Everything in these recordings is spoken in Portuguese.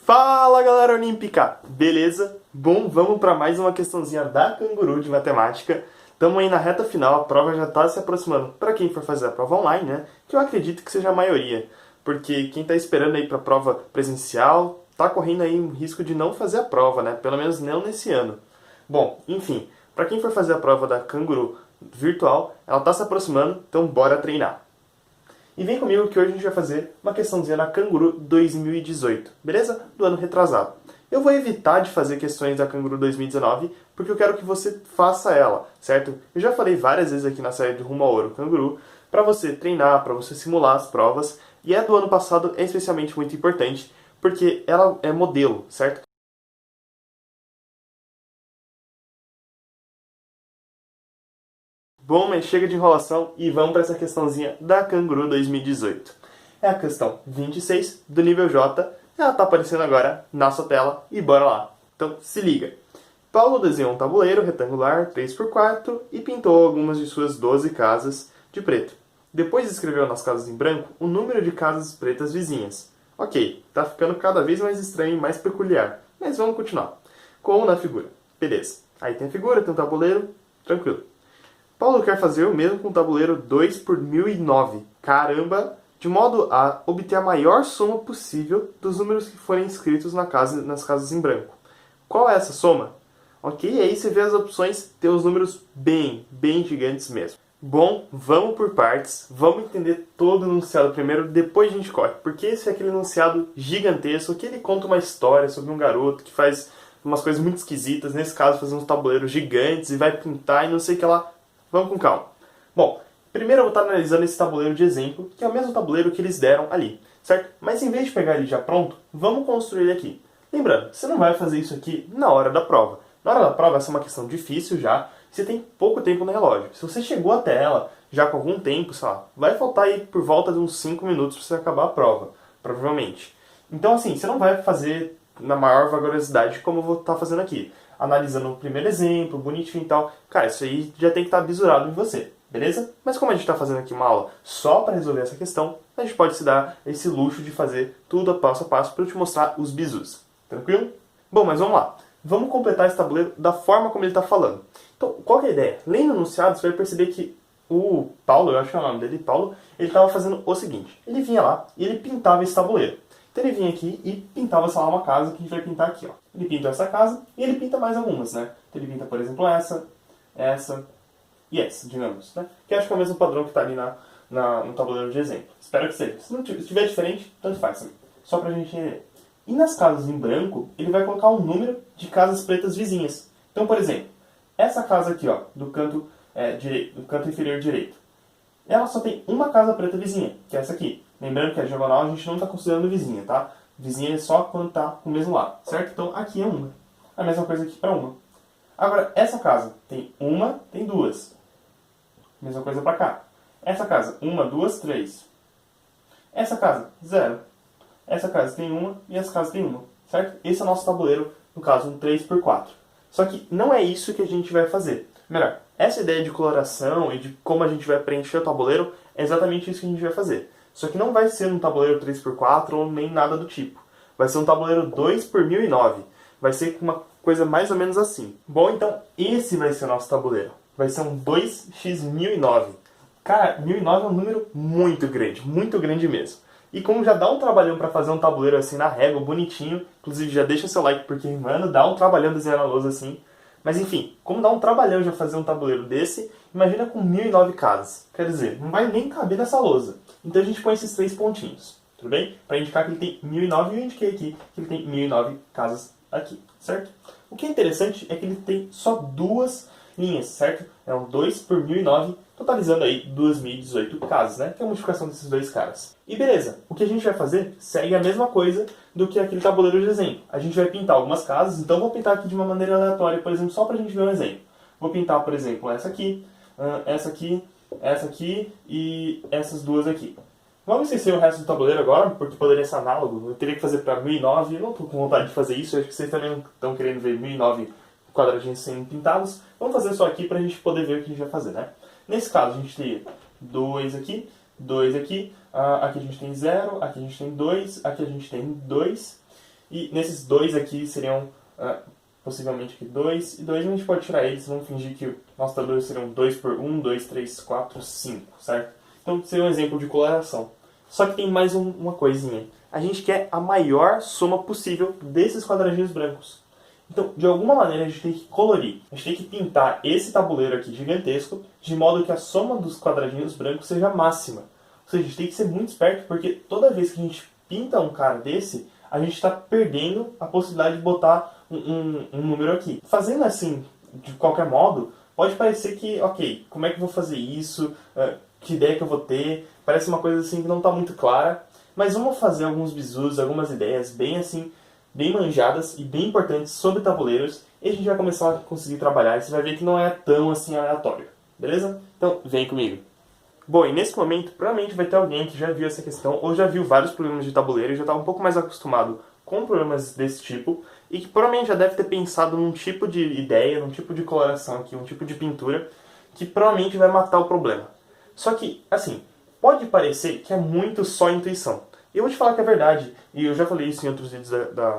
Fala galera olímpica, beleza? Bom, vamos para mais uma questãozinha da Canguru de matemática. Estamos aí na reta final, a prova já está se aproximando para quem for fazer a prova online, né? Que eu acredito que seja a maioria, porque quem está esperando aí para a prova presencial está correndo aí um risco de não fazer a prova, né? Pelo menos não nesse ano. Bom, enfim, para quem for fazer a prova da Canguru virtual, ela está se aproximando, então bora treinar. E vem comigo que hoje a gente vai fazer uma questãozinha na Canguru 2018, beleza? Do ano retrasado. Eu vou evitar de fazer questões da Canguru 2019, porque eu quero que você faça ela, certo? Eu já falei várias vezes aqui na série de Rumo ao Ouro Canguru, para você treinar, para você simular as provas, e a do ano passado é especialmente muito importante, porque ela é modelo, certo? Bom, mas chega de enrolação e vamos para essa questãozinha da Canguru 2018. É a questão 26 do nível J. Ela está aparecendo agora na sua tela e bora lá. Então se liga. Paulo desenhou um tabuleiro retangular 3x4 e pintou algumas de suas 12 casas de preto. Depois escreveu nas casas em branco o número de casas pretas vizinhas. Ok, tá ficando cada vez mais estranho e mais peculiar, mas vamos continuar. Como na figura. Beleza. Aí tem a figura, tem um tabuleiro, tranquilo. Paulo quer fazer o mesmo com o tabuleiro 2 por 1009. Caramba! De modo a obter a maior soma possível dos números que forem escritos nas casas em branco. Qual é essa soma? Ok, aí você vê as opções, tem os números bem gigantes mesmo. Bom, vamos por partes, vamos entender todo o enunciado primeiro, depois a gente corre. Porque esse é aquele enunciado gigantesco que ele conta uma história sobre um garoto que faz umas coisas muito esquisitas, nesse caso fazer uns tabuleiros gigantes e vai pintar e não sei o que lá. Vamos com calma. Bom, primeiro eu vou estar analisando esse tabuleiro de exemplo, que é o mesmo tabuleiro que eles deram ali, certo? Mas em vez de pegar ele já pronto, vamos construir ele aqui. Lembrando, você não vai fazer isso aqui na hora da prova. Na hora da prova, essa é uma questão difícil já, você tem pouco tempo no relógio. Se você chegou até ela já com algum tempo, sei lá, vai faltar aí por volta de uns 5 minutos para você acabar a prova, provavelmente. Então assim, você não vai fazer na maior vagarosidade como eu vou estar fazendo aqui. Analisando o primeiro exemplo, bonitinho e tal. Cara, isso aí já tem que estar bisurado em você, beleza? Mas como a gente está fazendo aqui uma aula só para resolver essa questão, a gente pode se dar esse luxo de fazer tudo passo a passo para eu te mostrar os bizus. Tranquilo? Bom, mas vamos lá. Vamos completar esse tabuleiro da forma como ele está falando. Então, qual que é a ideia? Lendo o enunciado, você vai perceber que o Paulo, eu acho que é o nome dele, Paulo, ele estava fazendo o seguinte. Ele vinha lá e ele pintava esse tabuleiro. Então ele vinha aqui e pintava, sei lá, uma casa que a gente vai pintar aqui, ó. Ele pinta essa casa e ele pinta mais algumas, né? Então ele pinta, por exemplo, essa e essa, digamos, né? Que acho que é o mesmo padrão que está ali no tabuleiro de exemplo. Espero que seja. Se não estiver diferente, tanto faz também. Só pra gente entender. E nas casas em branco, ele vai colocar um número de casas pretas vizinhas. Então, por exemplo, essa casa aqui, ó, do canto, do canto inferior direito. Ela só tem uma casa preta vizinha, que é essa aqui. Lembrando que a diagonal a gente não está considerando vizinha, tá? Vizinha é só quando está no mesmo lado, certo? Então aqui é uma. A mesma coisa aqui para uma. Agora, essa casa tem uma, tem duas. Mesma coisa para cá. Essa casa, uma, duas, três. Essa casa, zero. Essa casa tem uma e essa casa tem uma, certo? Esse é o nosso tabuleiro, no caso, um 3x4. Só que não é isso que a gente vai fazer. Melhor, essa ideia de coloração e de como a gente vai preencher o tabuleiro é exatamente isso que a gente vai fazer. Só que não vai ser um tabuleiro 3x4 ou nem nada do tipo. Vai ser um tabuleiro 2 por 1009. Vai ser uma coisa mais ou menos assim. Bom, então esse vai ser o nosso tabuleiro. Vai ser um 2x1009. Cara, 1009 é um número muito grande mesmo. E como já dá um trabalhão para fazer um tabuleiro assim na régua, bonitinho, inclusive já deixa seu like porque, mano, dá um trabalhão desenhar na lousa assim. Mas enfim, como dá um trabalhão já fazer um tabuleiro desse, imagina com 1009 casas. Quer dizer, não vai nem caber nessa lousa. Então a gente põe esses 3 pontinhos, tudo bem? Para indicar que ele tem 1009 e eu indiquei aqui que ele tem 1009 casas aqui, certo? O que é interessante é que ele tem só duas linhas, certo? É um 2 por 1009, totalizando aí 2018 casas, né? Que é a multiplicação desses dois caras. E beleza, o que a gente vai fazer segue a mesma coisa do que aquele tabuleiro de exemplo. A gente vai pintar algumas casas, então vou pintar aqui de uma maneira aleatória, por exemplo, só para a gente ver um exemplo. Vou pintar, por exemplo, essa aqui e essas duas aqui. Vamos esquecer o resto do tabuleiro agora, porque poderia ser análogo. Eu teria que fazer para 1009, eu não estou com vontade de fazer isso, eu acho que vocês também estão querendo ver 1009 quadradinhos sendo pintados. Vamos fazer só aqui para a gente poder ver o que a gente vai fazer, né? Nesse caso, a gente teria 2 aqui, aqui a gente tem 0, aqui a gente tem 2, aqui a gente tem 2, E nesses dois aqui seriam possivelmente aqui 2 e 2, a gente pode tirar eles, vamos fingir que nossos tabuleiros seriam 2 por 1, 2, 3, 4, 5, certo? Então seria um exemplo de coloração. Só que tem mais uma coisinha. A gente quer a maior soma possível desses quadradinhos brancos. Então, de alguma maneira, a gente tem que colorir. A gente tem que pintar esse tabuleiro aqui gigantesco, de modo que a soma dos quadradinhos brancos seja máxima. Ou seja, a gente tem que ser muito esperto, porque toda vez que a gente pinta um cara desse, a gente está perdendo a possibilidade de botar um número aqui. Fazendo assim, de qualquer modo, pode parecer que, ok, como é que eu vou fazer isso? Que ideia que eu vou ter? Parece uma coisa assim que não está muito clara. Mas vamos fazer alguns bizus, algumas ideias bem assim, bem manjadas e bem importantes sobre tabuleiros. E a gente vai começar a conseguir trabalhar e você vai ver que não é tão assim aleatório. Beleza? Então, vem comigo. Bom, e nesse momento, provavelmente vai ter alguém que já viu essa questão ou já viu vários problemas de tabuleiro e já está um pouco mais acostumado com problemas desse tipo e que provavelmente já deve ter pensado num tipo de ideia, num tipo de coloração aqui, um tipo de pintura que provavelmente vai matar o problema. Só que, assim, pode parecer que é muito só intuição. E eu vou te falar que é verdade, e eu já falei isso em outros vídeos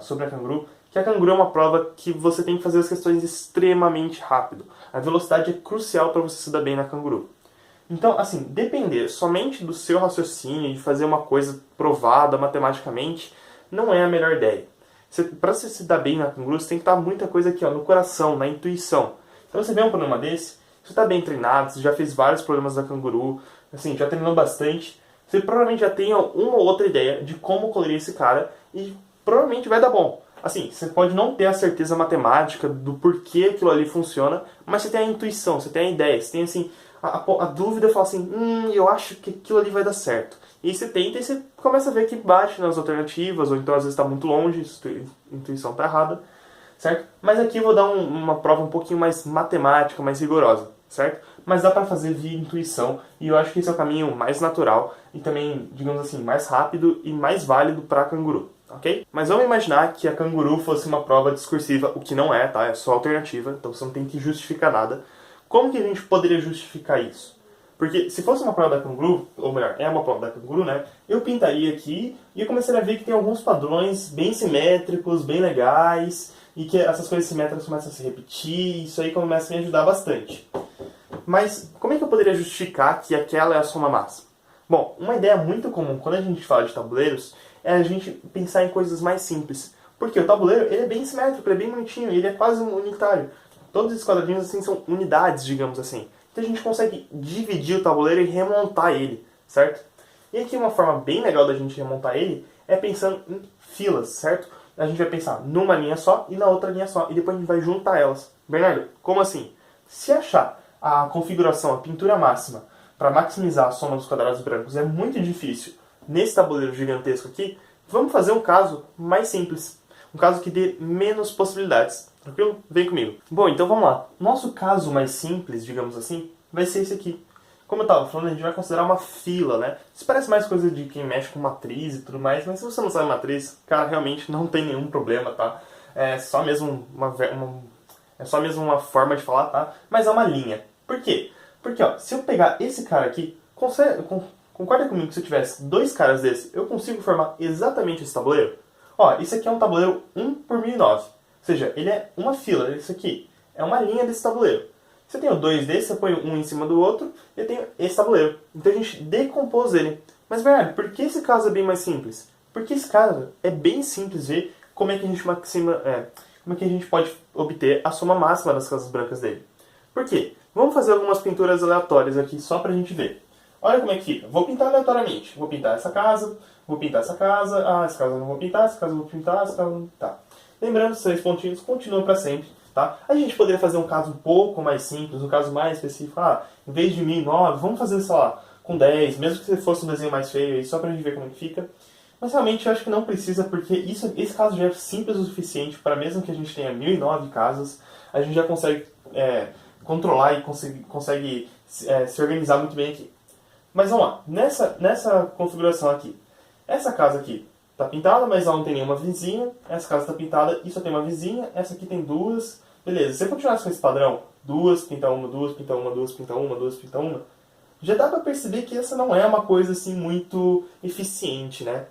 sobre a Canguru, que a Canguru é uma prova que você tem que fazer as questões extremamente rápido. A velocidade é crucial para você se dar bem na Canguru. Então, assim, depender somente do seu raciocínio, de fazer uma coisa provada matematicamente, não é a melhor ideia. Para você se dar bem na Canguru, você tem que estar muita coisa aqui, ó, no coração, na intuição. Então você vê um problema desse, você está bem treinado, você já fez vários problemas da Canguru, assim, já treinou bastante, você provavelmente já tem uma ou outra ideia de como colorir esse cara e provavelmente vai dar bom. Assim, você pode não ter a certeza matemática do porquê aquilo ali funciona, mas você tem a intuição, você tem a ideia, você tem assim, a dúvida, fala assim, eu acho que aquilo ali vai dar certo. E você tenta e você começa a ver que bate nas alternativas, ou então às vezes está muito longe, a intuição está errada, certo? Mas aqui eu vou dar uma prova um pouquinho mais matemática, mais rigorosa, certo? Mas dá para fazer via intuição, e eu acho que esse é o caminho mais natural e também, digamos assim, mais rápido e mais válido para a Canguru, ok? Mas vamos imaginar que a Canguru fosse uma prova discursiva, o que não é, tá? É só alternativa, então você não tem que justificar nada. Como que a gente poderia justificar isso? Porque se fosse uma prova da Canguru, ou melhor, é uma prova da Canguru, né? Eu pintaria aqui e eu começaria a ver que tem alguns padrões bem simétricos, bem legais, e que essas coisas simétricas começam a se repetir, e isso aí começa a me ajudar bastante. Mas como é que eu poderia justificar que aquela é a soma máxima? Bom, uma ideia muito comum quando a gente fala de tabuleiros é a gente pensar em coisas mais simples. Porque o tabuleiro ele é bem simétrico, ele é bem bonitinho, ele é quase unitário. Todos esses quadradinhos assim são unidades, digamos assim. Então a gente consegue dividir o tabuleiro e remontar ele, certo? E aqui uma forma bem legal da gente remontar ele é pensando em filas, certo? A gente vai pensar numa linha só e na outra linha só, e depois a gente vai juntar elas. Bernardo, como assim? Se achar a configuração, a pintura máxima, para maximizar a soma dos quadrados brancos é muito difícil nesse tabuleiro gigantesco aqui, vamos fazer um caso mais simples. Um caso que dê menos possibilidades. Tranquilo? Vem comigo. Bom, então vamos lá. Nosso caso mais simples, digamos assim, vai ser esse aqui. Como eu estava falando, a gente vai considerar uma fila, né? Isso parece mais coisa de quem mexe com matriz e tudo mais, mas se você não sabe matriz, cara, realmente não tem nenhum problema, tá? É só mesmo uma forma de falar, tá? Mas é uma linha. Por quê? Porque, ó, se eu pegar esse cara aqui, concorda comigo que se eu tivesse dois caras desse, eu consigo formar exatamente esse tabuleiro? Ó, isso aqui é um tabuleiro 1 por 1009. Ou seja, ele é uma fila, isso aqui é uma linha desse tabuleiro. Se eu tenho dois desses, eu ponho um em cima do outro e eu tenho esse tabuleiro. Então a gente decompôs ele. Mas, velho, por que esse caso é bem mais simples? Porque esse caso é bem simples ver como é que a gente como é que a gente pode obter a soma máxima das casas brancas dele. Por quê? Vamos fazer algumas pinturas aleatórias aqui só pra gente ver. Olha como é que fica. Vou pintar aleatoriamente. Vou pintar essa casa, vou pintar essa casa. Ah, essa casa eu não vou pintar, essa casa eu vou pintar, essa casa não... Tá. Lembrando, esses 6 pontinhos continuam para sempre, tá? A gente poderia fazer um caso um pouco mais simples, um caso mais específico. Ah, em vez de 1009, vamos fazer, sei lá, com 10, mesmo que fosse um desenho mais feio aí, só pra gente ver como é que fica. Mas realmente eu acho que não precisa, porque esse caso já é simples o suficiente para mesmo que a gente tenha 1009 casas, a gente já consegue controlar e consegue se organizar muito bem aqui. Mas vamos lá, nessa configuração aqui, essa casa aqui está pintada, mas ela não tem nenhuma vizinha, essa casa está pintada e só tem uma vizinha, essa aqui tem duas, beleza. Se eu continuasse com esse padrão, duas, pinta uma, duas, pinta uma, duas, pinta uma, duas, pinta uma, já dá para perceber que essa não é uma coisa assim muito eficiente, né?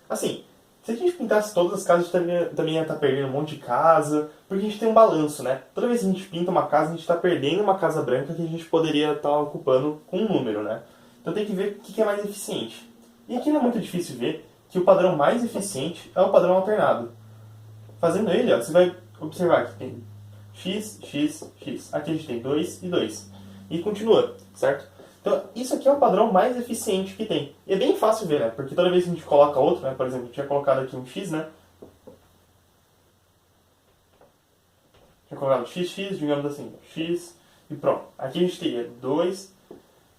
Assim, Se a gente pintasse todas as casas, a gente também ia estar perdendo um monte de casa, porque a gente tem um balanço, né? Toda vez que a gente pinta uma casa, a gente está perdendo uma casa branca que a gente poderia estar ocupando com um número, né? Então tem que ver o que é mais eficiente. E aqui não é muito difícil ver que o padrão mais eficiente é o padrão alternado. Fazendo ele, ó, você vai observar que tem x, x, x. Aqui a gente tem 2 e 2. E continua, certo? Então, isso aqui é o padrão mais eficiente que tem. E é bem fácil ver, né? Porque toda vez que a gente coloca outro, né? Por exemplo, eu tinha colocado aqui um x, né? Tinha colocado x, digamos assim, x e pronto. Aqui a gente teria 2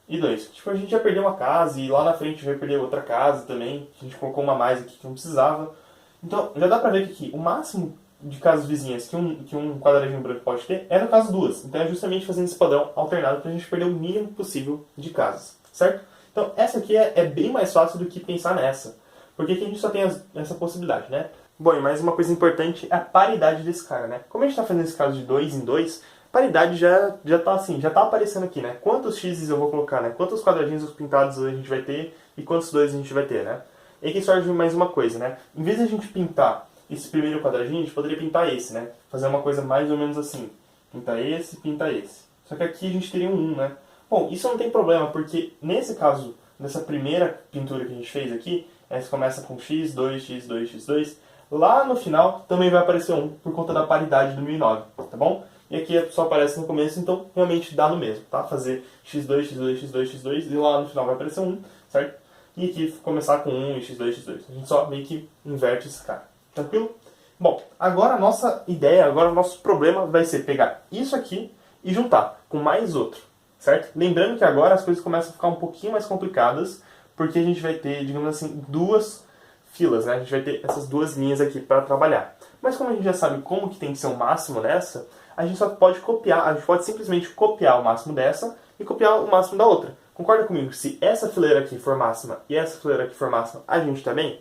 e 2. Tipo, a gente ia perder uma casa e lá na frente vai perder outra casa também. A gente colocou uma mais aqui que não precisava. Então, já dá pra ver que aqui o máximo de casas vizinhas que um quadradinho branco pode ter é no caso duas. Então é justamente fazendo esse padrão alternado para a gente perder o mínimo possível de casas, certo? Então essa aqui é bem mais fácil do que pensar nessa, porque aqui a gente só tem essa possibilidade, né? Bom, e mais uma coisa importante é a paridade desse cara, né? Como a gente está fazendo esse caso de 2 em 2, paridade já tá assim, já tá aparecendo aqui, né? Quantos x's eu vou colocar, né? Quantos quadradinhos pintados a gente vai ter e quantos dois a gente vai ter, né? E aqui surge mais uma coisa, né? Em vez de a gente pintar esse primeiro quadradinho, a gente poderia pintar esse, né? Fazer uma coisa mais ou menos assim. Pinta esse, pinta esse. Só que aqui a gente teria um 1, né? Bom, isso não tem problema, porque nesse caso, nessa primeira pintura que a gente fez aqui, essa começa com x, 2, x, 2, x, 2. Lá no final também vai aparecer 1, por conta da paridade do 1009, tá bom? E aqui só aparece no começo, então realmente dá no mesmo, tá? Fazer x2, x2, x2, x2, e lá no final vai aparecer 1, certo? E aqui começar com 1 e x2, x2. A gente só meio que inverte esse cara. Tranquilo? Bom, agora a nossa ideia, agora o nosso problema vai ser pegar isso aqui e juntar com mais outro, certo? Lembrando que agora as coisas começam a ficar um pouquinho mais complicadas, porque a gente vai ter, digamos assim, duas filas, né? A gente vai ter essas duas linhas aqui para trabalhar. Mas como a gente já sabe como que tem que ser o máximo nessa, a gente só pode copiar, a gente pode simplesmente copiar o máximo dessa e copiar o máximo da outra. Concorda comigo? Se essa fileira aqui for máxima e essa fileira aqui for máxima, a gente também?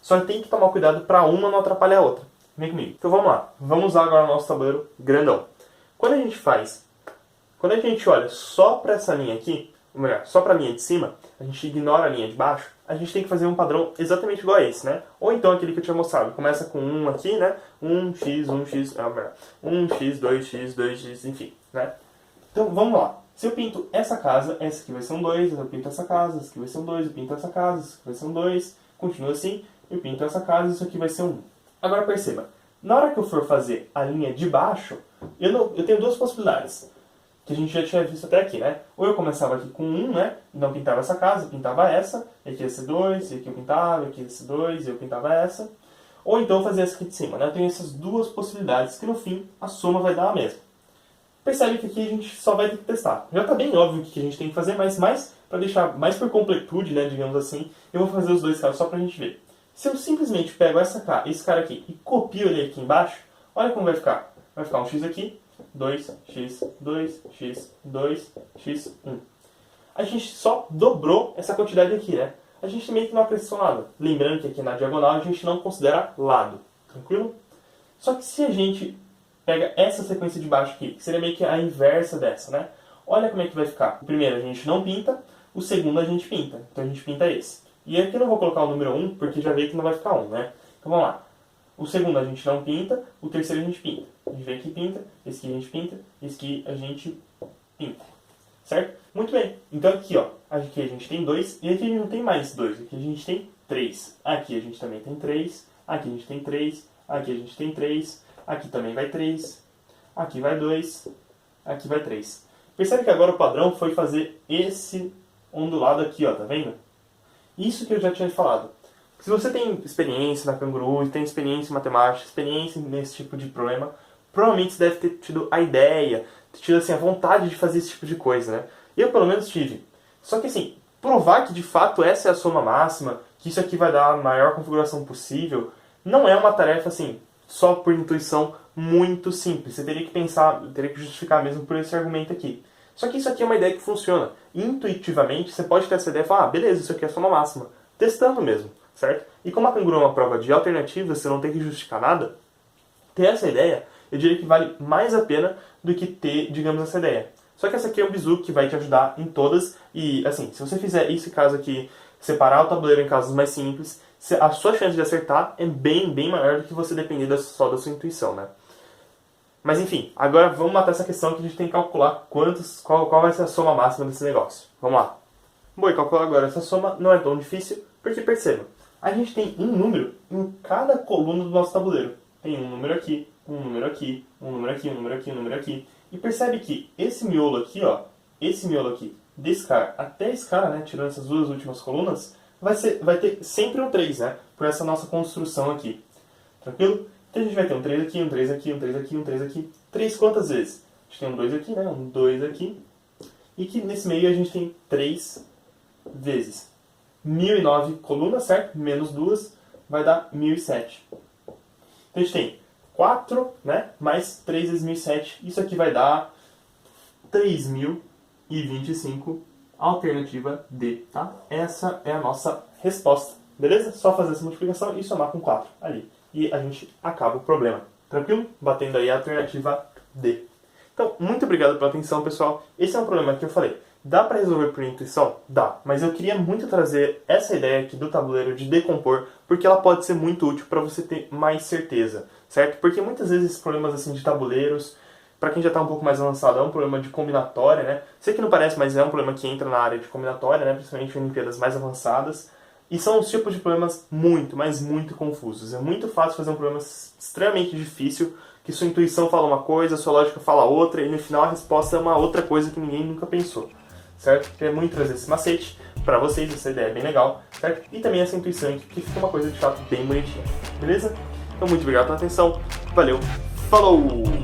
Só tem que tomar cuidado para uma não atrapalhar a outra. Vem comigo. Então vamos lá. Vamos usar agora o nosso tabuleiro grandão. Quando a gente olha só para essa linha aqui, ou melhor, só para a linha de cima, a gente ignora a linha de baixo, a gente tem que fazer um padrão exatamente igual a esse, né? Ou então aquele que eu tinha mostrado. Começa com 1 aqui, né? 1x, 1x, melhor. 1x, 2x, 2x, enfim, né? Então vamos lá. Se eu pinto essa casa, essa aqui vai ser um 2, eu pinto essa casa, essa aqui vai ser um 2, eu pinto essa casa, essa aqui vai ser um 2, continua assim, eu pinto essa casa, isso aqui vai ser um 1. Agora perceba, na hora que eu for fazer a linha de baixo, eu tenho duas possibilidades, que a gente já tinha visto até aqui, né? Ou eu começava aqui com 1, né? E não pintava essa casa, pintava essa, e aqui ia ser 2, e aqui eu pintava, e aqui ia ser 2, e eu pintava essa. Ou então eu fazia essa aqui de cima, né? Eu tenho essas duas possibilidades, que no fim a soma vai dar a mesma. Percebe que aqui a gente só vai ter que testar. Já está bem óbvio o que a gente tem que fazer, mas mais para deixar mais por completude, né, digamos assim, eu vou fazer os dois casos só para a gente ver. Se eu simplesmente pego esse cara aqui e copio ele aqui embaixo, olha como vai ficar. Vai ficar um x aqui, 2x, 2x, 2x, 1. A gente só dobrou essa quantidade aqui, né? A gente meio que não acrescentou nada. Lembrando que aqui na diagonal a gente não considera lado. Tranquilo? Só que se a gente pega essa sequência de baixo aqui, que seria meio que a inversa dessa, né? Olha como é que vai ficar. O primeiro a gente não pinta, o segundo a gente pinta. Então a gente pinta esse. E aqui eu não vou colocar o número 1, porque já veio que não vai ficar 1, né? Então vamos lá. O segundo a gente não pinta, o terceiro a gente pinta. A gente vem aqui e pinta, esse aqui a gente pinta, esse aqui a gente pinta. Certo? Muito bem. Então aqui, ó, aqui a gente tem 2, e aqui a gente não tem mais 2, aqui a gente tem 3. Aqui a gente também tem 3, aqui a gente tem 3, aqui a gente tem 3, aqui também vai 3, aqui vai 2, aqui vai 3. Percebe que agora o padrão foi fazer esse ondulado aqui, ó, tá vendo? Isso que eu já tinha falado. Se você tem experiência na Canguru, tem experiência em matemática, experiência nesse tipo de problema, provavelmente você deve ter tido a ideia, ter tido assim, a vontade de fazer esse tipo de coisa, né? Eu pelo menos tive. Só que assim, provar que de fato essa é a soma máxima, que isso aqui vai dar a maior configuração possível, não é uma tarefa assim, só por intuição, muito simples. Você teria que pensar, teria que justificar mesmo por esse argumento aqui. Só que isso aqui é uma ideia que funciona. Intuitivamente, você pode ter essa ideia e falar, ah, beleza, isso aqui é a soma máxima. Testando mesmo, certo? E como a Canguru é uma prova de alternativas, você não tem que justificar nada, ter essa ideia, eu diria que vale mais a pena do que ter, digamos, essa ideia. Só que essa aqui é um bizu que vai te ajudar em todas. E, assim, se você fizer esse caso aqui, separar o tabuleiro em casos mais simples, a sua chance de acertar é bem maior do que você depender só da sua intuição, né? Mas enfim, agora vamos matar essa questão que a gente tem que calcular qual vai ser a soma máxima desse negócio. Vamos lá. Bom, e calcular agora essa soma não é tão difícil, porque perceba, a gente tem um número em cada coluna do nosso tabuleiro. Tem um número aqui, um número aqui, um número aqui, um número aqui, um número aqui. E percebe que esse miolo aqui, ó, esse miolo aqui, desse cara até esse cara, né, tirando essas duas últimas colunas, vai ter sempre um 3, né, por essa nossa construção aqui. Tranquilo? Então a gente vai ter um 3 aqui, um 3 aqui, um 3 aqui, um 3 aqui. 3 quantas vezes? A gente tem um 2 aqui, né, um 2 aqui. E que nesse meio a gente tem 3 vezes 1009 colunas, certo? Menos 2 vai dar 1007. Então a gente tem 4, né? Mais 3 vezes 1007. Isso aqui vai dar 3025, alternativa D, tá? Essa é a nossa resposta, beleza? Só fazer essa multiplicação e somar com 4 ali. E a gente acaba o problema. Tranquilo? Batendo aí a alternativa D. Então, muito obrigado pela atenção, pessoal. Esse é um problema que eu falei. Dá para resolver por intuição? Dá. Mas eu queria muito trazer essa ideia aqui do tabuleiro de decompor, porque ela pode ser muito útil para você ter mais certeza, certo? Porque muitas vezes esses problemas assim de tabuleiros, para quem já está um pouco mais avançado, é um problema de combinatória, né? Sei que não parece, mas é um problema que entra na área de combinatória, né? Principalmente em Olimpíadas mais avançadas. E são os tipos de problemas muito, mas muito confusos. É muito fácil fazer um problema extremamente difícil, que sua intuição fala uma coisa, sua lógica fala outra, e no final a resposta é uma outra coisa que ninguém nunca pensou, certo? Queria muito trazer esse macete para vocês, essa ideia é bem legal, certo? E também essa intuição aqui, que fica uma coisa de fato bem bonitinha, beleza? Então muito obrigado pela atenção, valeu, falou!